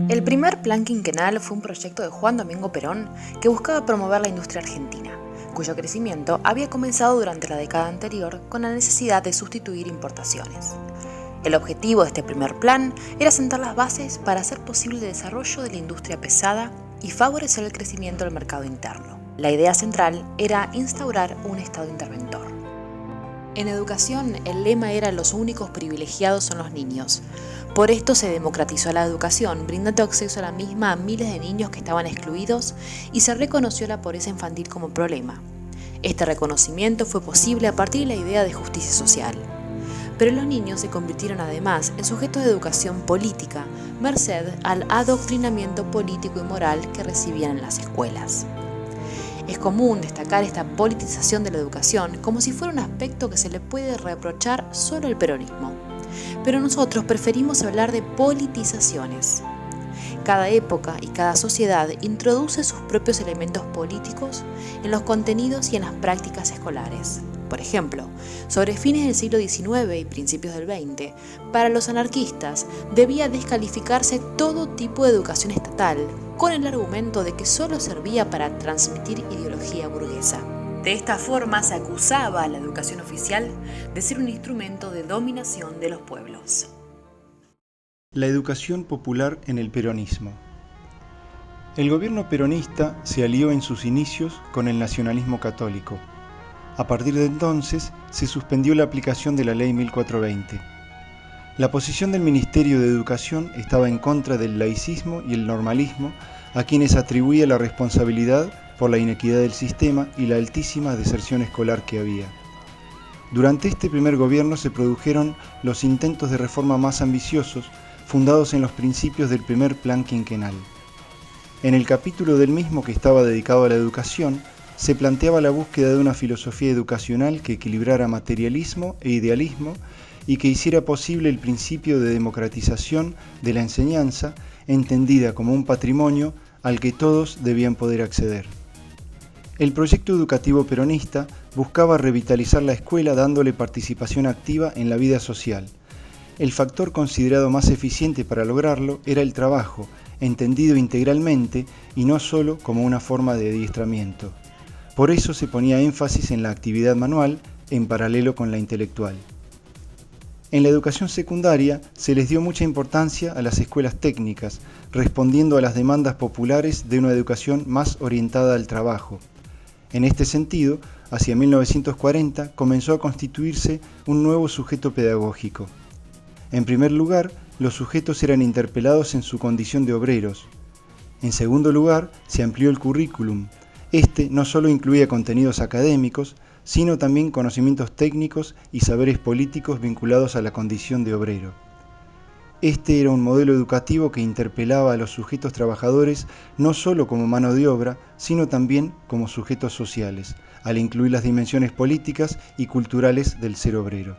El primer plan quinquenal fue un proyecto de Juan Domingo Perón que buscaba promover la industria argentina, cuyo crecimiento había comenzado durante la década anterior con la necesidad de sustituir importaciones. El objetivo de este primer plan era sentar las bases para hacer posible el desarrollo de la industria pesada y favorecer el crecimiento del mercado interno. La idea central era instaurar un Estado interventor. En educación, el lema era «Los únicos privilegiados son los niños». Por esto se democratizó la educación, brindando acceso a la misma a miles de niños que estaban excluidos y se reconoció la pobreza infantil como problema. Este reconocimiento fue posible a partir de la idea de justicia social. Pero los niños se convirtieron además en sujetos de educación política, merced al adoctrinamiento político y moral que recibían en las escuelas. Es común destacar esta politización de la educación como si fuera un aspecto que se le puede reprochar solo al peronismo. Pero nosotros preferimos hablar de politizaciones. Cada época y cada sociedad introduce sus propios elementos políticos en los contenidos y en las prácticas escolares. Por ejemplo, sobre fines del siglo XIX y principios del XX, para los anarquistas debía descalificarse todo tipo de educación estatal, con el argumento de que solo servía para transmitir ideología burguesa. De esta forma se acusaba a la educación oficial de ser un instrumento de dominación de los pueblos. La educación popular en el peronismo. El gobierno peronista se alió en sus inicios con el nacionalismo católico. A partir de entonces se suspendió la aplicación de la Ley 1420. La posición del Ministerio de Educación estaba en contra del laicismo y el normalismo, a quienes atribuía la responsabilidad por la inequidad del sistema y la altísima deserción escolar que había. Durante este primer gobierno se produjeron los intentos de reforma más ambiciosos, fundados en los principios del primer plan quinquenal. En el capítulo del mismo que estaba dedicado a la educación, se planteaba la búsqueda de una filosofía educacional que equilibrara materialismo e idealismo y que hiciera posible el principio de democratización de la enseñanza, entendida como un patrimonio al que todos debían poder acceder. El proyecto educativo peronista buscaba revitalizar la escuela dándole participación activa en la vida social. El factor considerado más eficiente para lograrlo era el trabajo, entendido integralmente y no solo como una forma de adiestramiento. Por eso se ponía énfasis en la actividad manual en paralelo con la intelectual. En la educación secundaria se les dio mucha importancia a las escuelas técnicas, respondiendo a las demandas populares de una educación más orientada al trabajo. En este sentido, hacia 1940 comenzó a constituirse un nuevo sujeto pedagógico. En primer lugar, los sujetos eran interpelados en su condición de obreros. En segundo lugar, se amplió el currículum. Este no solo incluía contenidos académicos, sino también conocimientos técnicos y saberes políticos vinculados a la condición de obrero. Este era un modelo educativo que interpelaba a los sujetos trabajadores no solo como mano de obra, sino también como sujetos sociales, al incluir las dimensiones políticas y culturales del ser obrero.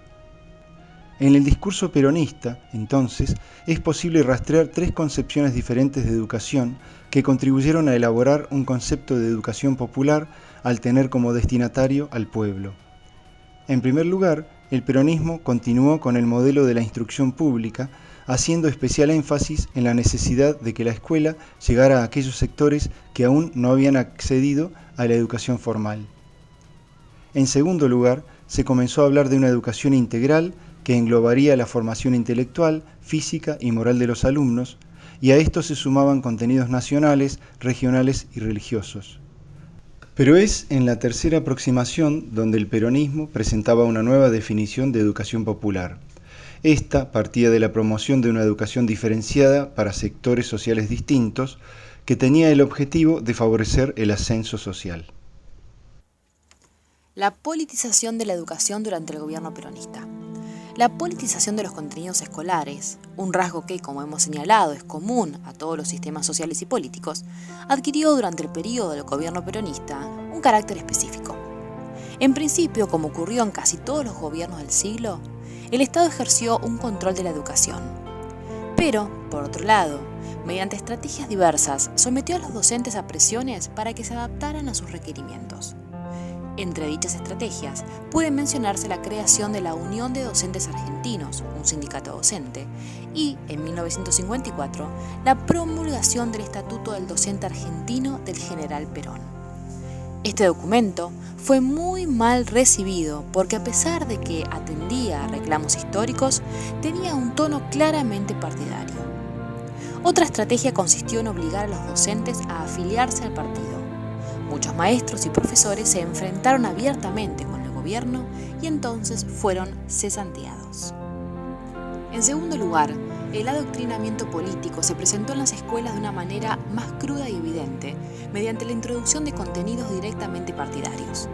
En el discurso peronista, entonces, es posible rastrear tres concepciones diferentes de educación que contribuyeron a elaborar un concepto de educación popular al tener como destinatario al pueblo. En primer lugar, el peronismo continuó con el modelo de la instrucción pública, haciendo especial énfasis en la necesidad de que la escuela llegara a aquellos sectores que aún no habían accedido a la educación formal. En segundo lugar, se comenzó a hablar de una educación integral que englobaría la formación intelectual, física y moral de los alumnos, y a esto se sumaban contenidos nacionales, regionales y religiosos. Pero es en la tercera aproximación donde el peronismo presentaba una nueva definición de educación popular. Esta partía de la promoción de una educación diferenciada para sectores sociales distintos, que tenía el objetivo de favorecer el ascenso social. La politización de la educación durante el gobierno peronista. La politización de los contenidos escolares, un rasgo que, como hemos señalado, es común a todos los sistemas sociales y políticos, adquirió durante el periodo del gobierno peronista un carácter específico. En principio, como ocurrió en casi todos los gobiernos del siglo, el Estado ejerció un control de la educación. Pero, por otro lado, mediante estrategias diversas, sometió a los docentes a presiones para que se adaptaran a sus requerimientos. Entre dichas estrategias puede mencionarse la creación de la Unión de Docentes Argentinos, un sindicato docente, y, en 1954, la promulgación del Estatuto del Docente Argentino del General Perón. Este documento fue muy mal recibido porque, a pesar de que atendía a reclamos históricos, tenía un tono claramente partidario. Otra estrategia consistió en obligar a los docentes a afiliarse al partido. Muchos maestros y profesores se enfrentaron abiertamente con el gobierno y entonces fueron cesanteados. En segundo lugar, el adoctrinamiento político se presentó en las escuelas de una manera más cruda y evidente, mediante la introducción de contenidos directamente partidarios.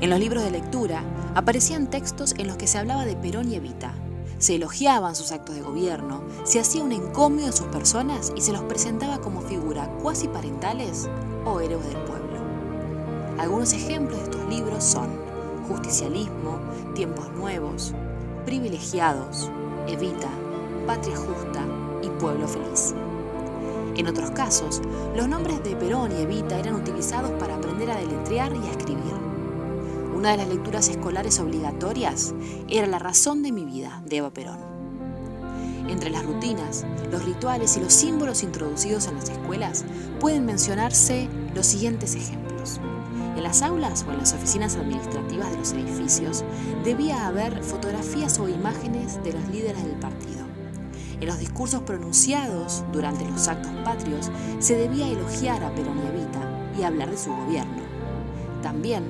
En los libros de lectura aparecían textos en los que se hablaba de Perón y Evita, se elogiaban sus actos de gobierno, se hacía un encomio de sus personas y se los presentaba como figuras cuasi parentales o héroes del pueblo. Algunos ejemplos de estos libros son Justicialismo, Tiempos Nuevos, Privilegiados, Evita, Patria Justa y Pueblo Feliz. En otros casos, los nombres de Perón y Evita eran utilizados para aprender a deletrear y a escribir. Una de las lecturas escolares obligatorias era La razón de mi vida, de Eva Perón. Entre las rutinas, los rituales y los símbolos introducidos en las escuelas pueden mencionarse los siguientes ejemplos. En las aulas o en las oficinas administrativas de los edificios debía haber fotografías o imágenes de los líderes del partido. En los discursos pronunciados durante los actos patrios se debía elogiar a Perón y Evita y hablar de su gobierno. También,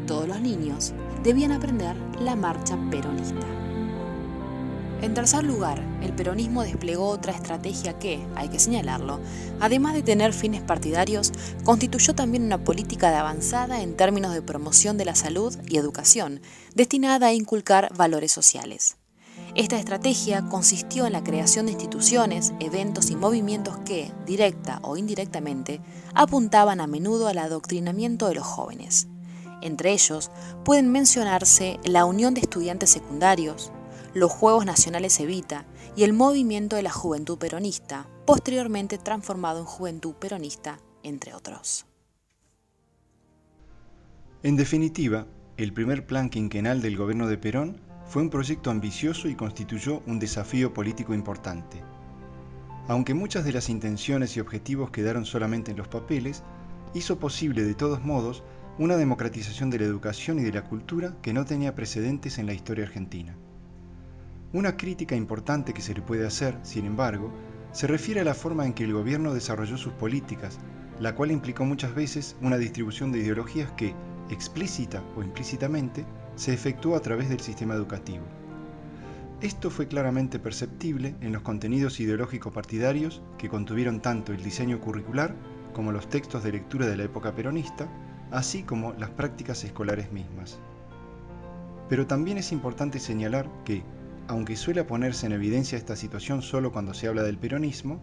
todos los niños debían aprender la marcha peronista. En tercer lugar, el peronismo desplegó otra estrategia que, hay que señalarlo, además de tener fines partidarios, constituyó también una política de avanzada en términos de promoción de la salud y educación, destinada a inculcar valores sociales. Esta estrategia consistió en la creación de instituciones, eventos y movimientos que, directa o indirectamente, apuntaban a menudo al adoctrinamiento de los jóvenes. Entre ellos pueden mencionarse la Unión de Estudiantes Secundarios, los Juegos Nacionales Evita y el movimiento de la Juventud Peronista, posteriormente transformado en Juventud Peronista, entre otros. En definitiva, el primer plan quinquenal del gobierno de Perón fue un proyecto ambicioso y constituyó un desafío político importante. Aunque muchas de las intenciones y objetivos quedaron solamente en los papeles, hizo posible de todos modos una democratización de la educación y de la cultura que no tenía precedentes en la historia argentina. Una crítica importante que se le puede hacer, sin embargo, se refiere a la forma en que el gobierno desarrolló sus políticas, la cual implicó muchas veces una distribución de ideologías que, explícita o implícitamente, se efectuó a través del sistema educativo. Esto fue claramente perceptible en los contenidos ideológicos partidarios que contuvieron tanto el diseño curricular como los textos de lectura de la época peronista, así como las prácticas escolares mismas. Pero también es importante señalar que, aunque suele ponerse en evidencia esta situación solo cuando se habla del peronismo,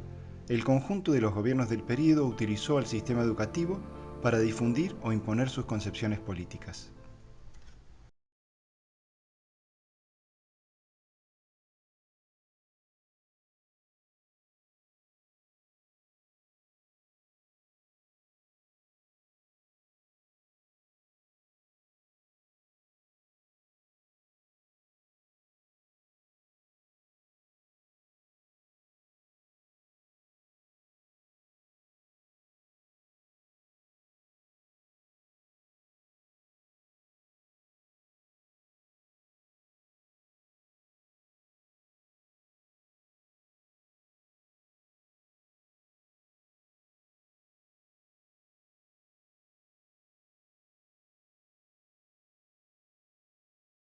el conjunto de los gobiernos del período utilizó al sistema educativo para difundir o imponer sus concepciones políticas.